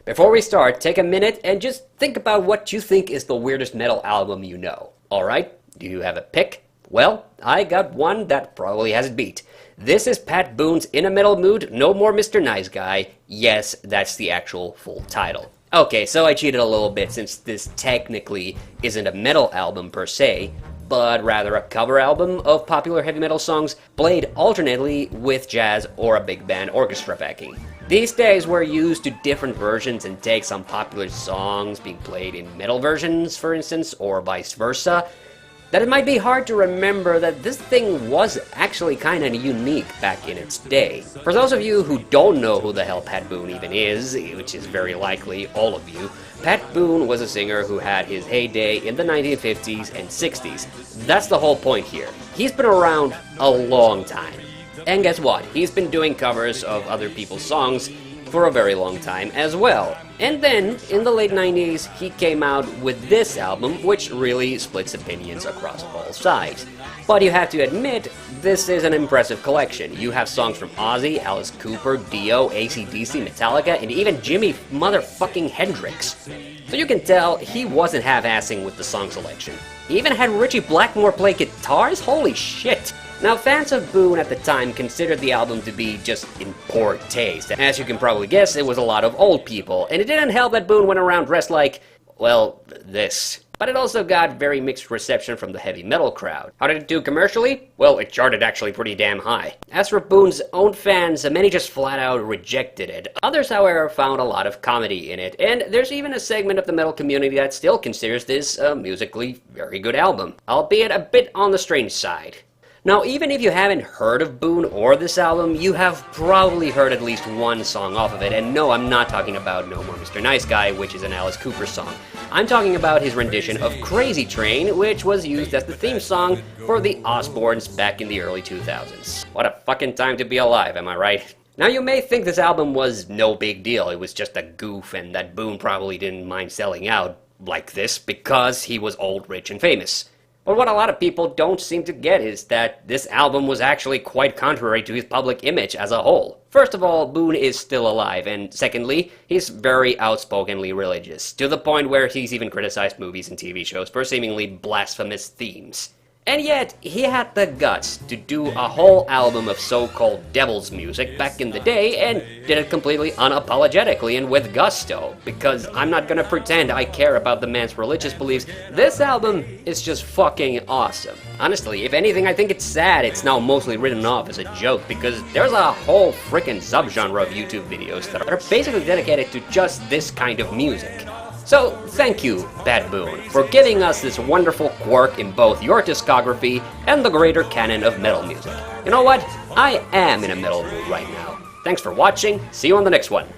Before we start, take a minute and just think about what you think is the weirdest metal album you know. Alright, do you have a pick? Well, I got one that probably has it beat. This is Pat Boone's In a Metal Mood, No More Mr. Nice Guy. Yes, that's the actual full title. Okay, so I cheated a little bit since this technically isn't a metal album per se, but rather a cover album of popular heavy metal songs played alternately with jazz or a big band orchestra backing. These days we're used to different versions and takes on popular songs being played in metal versions, for instance, or vice versa, that it might be hard to remember that this thing was actually kinda unique back in its day. For those of you who don't know who the hell Pat Boone even is, which is very likely all of you, Pat Boone was a singer who had his heyday in the 1950s and 60s. That's the whole point here. He's been around a long time. And guess what? He's been doing covers of other people's songs for a very long time as well. And then, in the late 90s, he came out with this album, which really splits opinions across all sides. But you have to admit, this is an impressive collection. You have songs from Ozzy, Alice Cooper, Dio, AC/DC, Metallica, and even Jimi motherfucking Hendrix. So you can tell he wasn't half-assing with the song selection. He even had Richie Blackmore play guitars? Holy shit! Now, fans of Boone at the time considered the album to be just in poor taste. As you can probably guess, it was a lot of old people, and it didn't help that Boone went around dressed like, well, this. But it also got very mixed reception from the heavy metal crowd. How did it do commercially? Well, it charted actually pretty damn high. As for Boone's own fans, many just flat out rejected it. Others, however, found a lot of comedy in it, and there's even a segment of the metal community that still considers this a musically very good album, albeit a bit on the strange side. Now, even if you haven't heard of Boone or this album, you have probably heard at least one song off of it, and no, I'm not talking about No More Mr. Nice Guy, which is an Alice Cooper song. I'm talking about his rendition of Crazy Train, which was used as the theme song for the Osbournes back in the early 2000s. What a fucking time to be alive, am I right? Now, you may think this album was no big deal, it was just a goof, and that Boone probably didn't mind selling out like this because he was old, rich, and famous. But what a lot of people don't seem to get is that this album was actually quite contrary to his public image as a whole. First of all, Boone is still alive, and secondly, he's very outspokenly religious, to the point where he's even criticized movies and TV shows for seemingly blasphemous themes. And yet, he had the guts to do a whole album of so-called devil's music back in the day and did it completely unapologetically and with gusto, because I'm not gonna pretend I care about the man's religious beliefs. This album is just fucking awesome. Honestly, if anything, I think it's sad it's now mostly written off as a joke, because there's a whole frickin' subgenre of YouTube videos that are basically dedicated to just this kind of music. So, thank you, Pat Boone, for giving us this wonderful quirk in both your discography and the greater canon of metal music. You know what? I am in a metal mood right now. Thanks for watching, see you on the next one.